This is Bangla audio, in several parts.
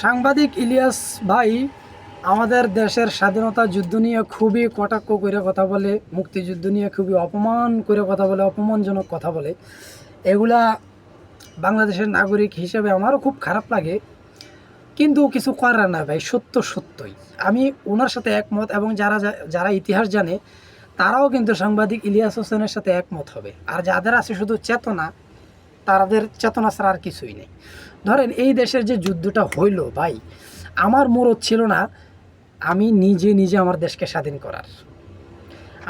সাংবাদিক ইলিয়াস ভাই আমাদের দেশের স্বাধীনতা যুদ্ধ নিয়ে খুবই কটাক্ষ করে কথা বলে, মুক্তিযুদ্ধ নিয়ে খুবই অপমান করে কথা বলে, অপমানজনক কথা বলে। এগুলা বাংলাদেশের নাগরিক হিসেবে আমারও খুব খারাপ লাগে, কিন্তু কিছু করার না ভাই, সত্য সত্যই। আমি ওনার সাথে একমত, এবং যারা যারা ইতিহাস জানে তারাও কিন্তু সাংবাদিক ইলিয়াস হোসেনের সাথে একমত হবে। আর যাদের আছে শুধু চেতনা, তাদের চেতনা ছাড়া আর কিছুই নেই। ধরেন এই দেশের যে যুদ্ধটা হইল ভাই, আমার মুরত ছিল না আমি নিজে নিজে আমার দেশকে স্বাধীন করার।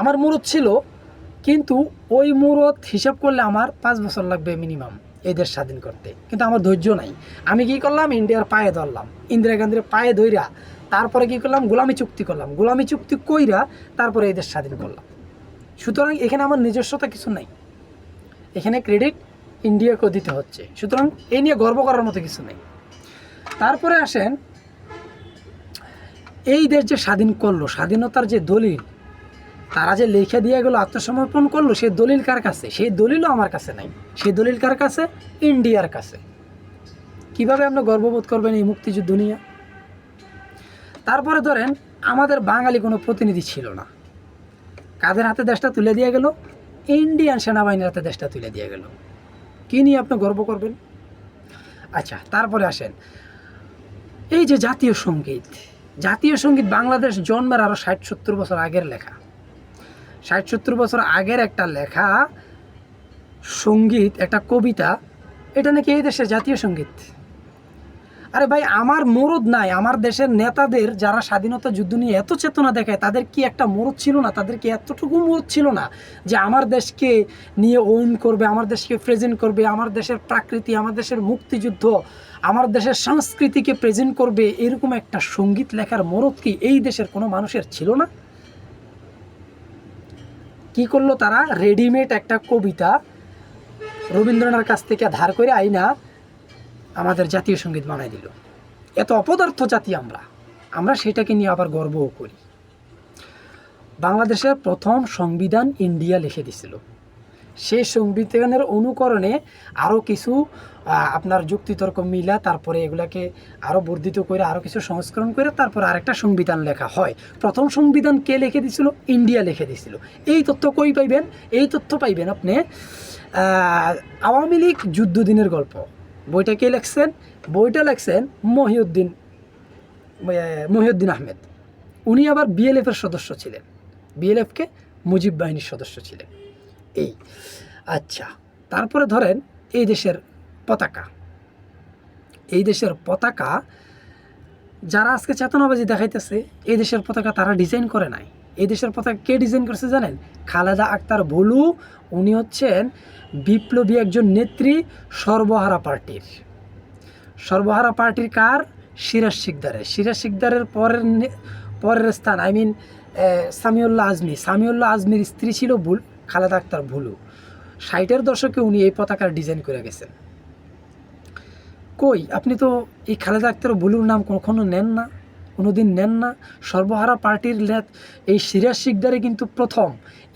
আমার মুরত ছিল, কিন্তু ওই মুরত হিসাব করলে আমার 5 বছর লাগবে মিনিমাম এই দেশ স্বাধীন করতে, কিন্তু আমার ধৈর্য নাই। আমি কি করলাম, ইন্ডিয়ার পায়ে ধরলাম, ইন্দিরা গান্ধীর পায়ে ধইরা তারপরে কি করলাম, গোলামি চুক্তি করলাম, গোলামি চুক্তি কইরা তারপরে এই দেশ স্বাধীন করলাম। সুতরাং এখানে আমার নিজস্বতা কিছু নাই, এখানে ক্রেডিট ইন্ডিয়াকে দিতে হচ্ছে। সুতরাং এই নিয়ে গর্ব করার মতো কিছু নেই। তারপরে আসেন, এই দেশ যে স্বাধীন করলো, স্বাধীনতার যে দলিল তারা যে লেখা দিয়ে গেলো, আত্মসমর্পণ করলো, সেই দলিল কার কাছে? সেই দলিলও আমার কাছে নাই। সেই দলিল কার কাছে? ইন্ডিয়ার কাছে। কিভাবে আপনি গর্ববোধ করবেন এই মুক্তিযুদ্ধ নিয়ে? তারপরে ধরেন আমাদের বাঙালি কোনো প্রতিনিধি ছিল না, কাদের হাতে দেশটা তুলে দিয়ে গেল? ইন্ডিয়ান সেনাবাহিনীর হাতে দেশটা তুলে দিয়ে গেল। কী নিয়ে আপনি গর্ব করবেন? আচ্ছা, তারপরে আসেন, এই যে জাতীয় সঙ্গীত, জাতীয় সঙ্গীত বাংলাদেশ জন্মের আরও 60-70 বছর আগের লেখা, 60-70 বছর আগের একটা লেখা সঙ্গীত, একটা কবিতা, এটা নাকি এই দেশের জাতীয় সঙ্গীত। আরে ভাই, আমার মরদ নাই? আমার দেশের নেতাদের যারা স্বাধীনতা যুদ্ধ নিয়ে এত চেতনা দেখায়, তাদের কি একটা মরদ ছিল না? তাদের কি এতটুকু মরদ ছিল না যে আমার দেশকে নিয়ে ওন করবে, আমার দেশকে প্রেজেন্ট করবে, আমার দেশের প্রাকৃতি, আমার দেশের মুক্তিযুদ্ধ, আমার দেশের সংস্কৃতিকে প্রেজেন্ট করবে? এরকম একটা সঙ্গীত লেখার মরদ কি এই দেশের কোনো মানুষের ছিল না? কি করলো তারা? রেডিমেড একটা কবিতা রবীন্দ্রনাথের কাছ থেকে ধার করে আইনা আমাদের জাতীয় সঙ্গীত বানাই দিল। এত অপদার্থ জাতি আমরা সেটাকে নিয়ে আবার গর্বও করি। বাংলাদেশের প্রথম সংবিধান ইন্ডিয়া লিখে দিছিল। সেই সংবিধানের অনুকরণে আরও কিছু আপনার যুক্তিতর্ক মিলা, তারপরে এগুলাকে আরও বর্ধিত করে, আরও কিছু সংস্করণ করে তারপর আরেকটা সংবিধান লেখা হয়। প্রথম সংবিধান কে লিখে দিছিল? ইন্ডিয়া লিখে দিছিল। এই তথ্য কই পাইবেন? এই তথ্য পাইবেন আপনি আওয়ামী লীগ যুদ্ধ দিনের গল্প, বইটা কে লেখছেন? বইটা লেখছেন মহিউদ্দিন আহমেদ। উনি আবার বিএলএফের সদস্য ছিলেন, বিএলএফকে মুজিব বাহিনীর সদস্য ছিলেন। এই আচ্ছা, তারপরে ধরেন এই দেশের পতাকা, এই দেশের পতাকা যারা আজকে চেতনাবাজি দেখাইতেছে, এই দেশের পতাকা তারা ডিজাইন করে নাই। এই দেশের পতাকা কে ডিজাইন করছে জানেন? খালেদা আক্তার ভুলু। উনি হচ্ছেন বিপ্লবী একজন নেত্রী, সর্বহারা পার্টির। সর্বহারা পার্টির কার? সিরাজ শিকদারের। সিরাজ শিকদারের পরের স্থান, সামিউল্লাহ আজমি। সামিউল্লাহ আজমির স্ত্রী ছিল খালেদা আক্তার ভুলু। 60-এর দশকে উনি এই পতাকার ডিজাইন করে গেছেন। কই, আপনি তো এই খালেদা আক্তার ভুলুর নাম কখনো নেন না, কোনোদিন নেন না। সর্বহারা পার্টির এই সিরাজ শিকদারে কিন্তু প্রথম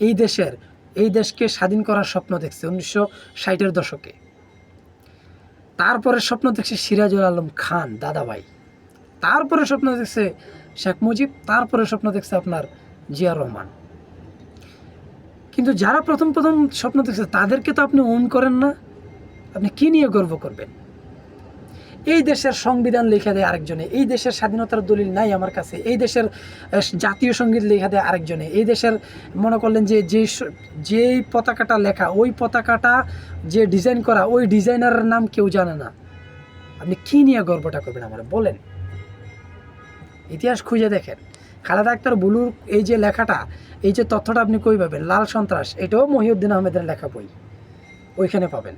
এই দেশকে স্বাধীন করার স্বপ্ন দেখছে 1960-এর দশকে। তারপরে স্বপ্ন দেখছে সিরাজুল আলম খান দাদাভাই, তারপরে স্বপ্ন দেখছে শেখ মুজিব, তারপরে স্বপ্ন দেখছে আপনার জিয়া রহমান। কিন্তু যারা প্রথম স্বপ্ন দেখছে তাদেরকে তো আপনি ওন করেন না। আপনি কি নিয়ে গর্ব করবেন? এই দেশের সংবিধান লেখা দেয় আরেকজনে, এই দেশের স্বাধীনতার দলিল নাই আমার কাছে, এই দেশের জাতীয় সঙ্গীত লেখা দেয় আরেকজনে, এই দেশের মনে করলেন যেই পতাকাটা লেখা, ওই পতাকাটা যে ডিজাইন করা, ওই ডিজাইনারের নাম কেউ জানে না। আপনি কি নিয়ে গর্বটা করবেন আমার বলেন? ইতিহাস খুঁজে দেখেন, খালেদা আক্তার ভুলুর এই যে লেখাটা, এই যে তথ্যটা আপনি কই পাবেন? লাল সন্ত্রাস, এটাও মহিউদ্দিন আহমেদের লেখা বই, ওইখানে পাবেন।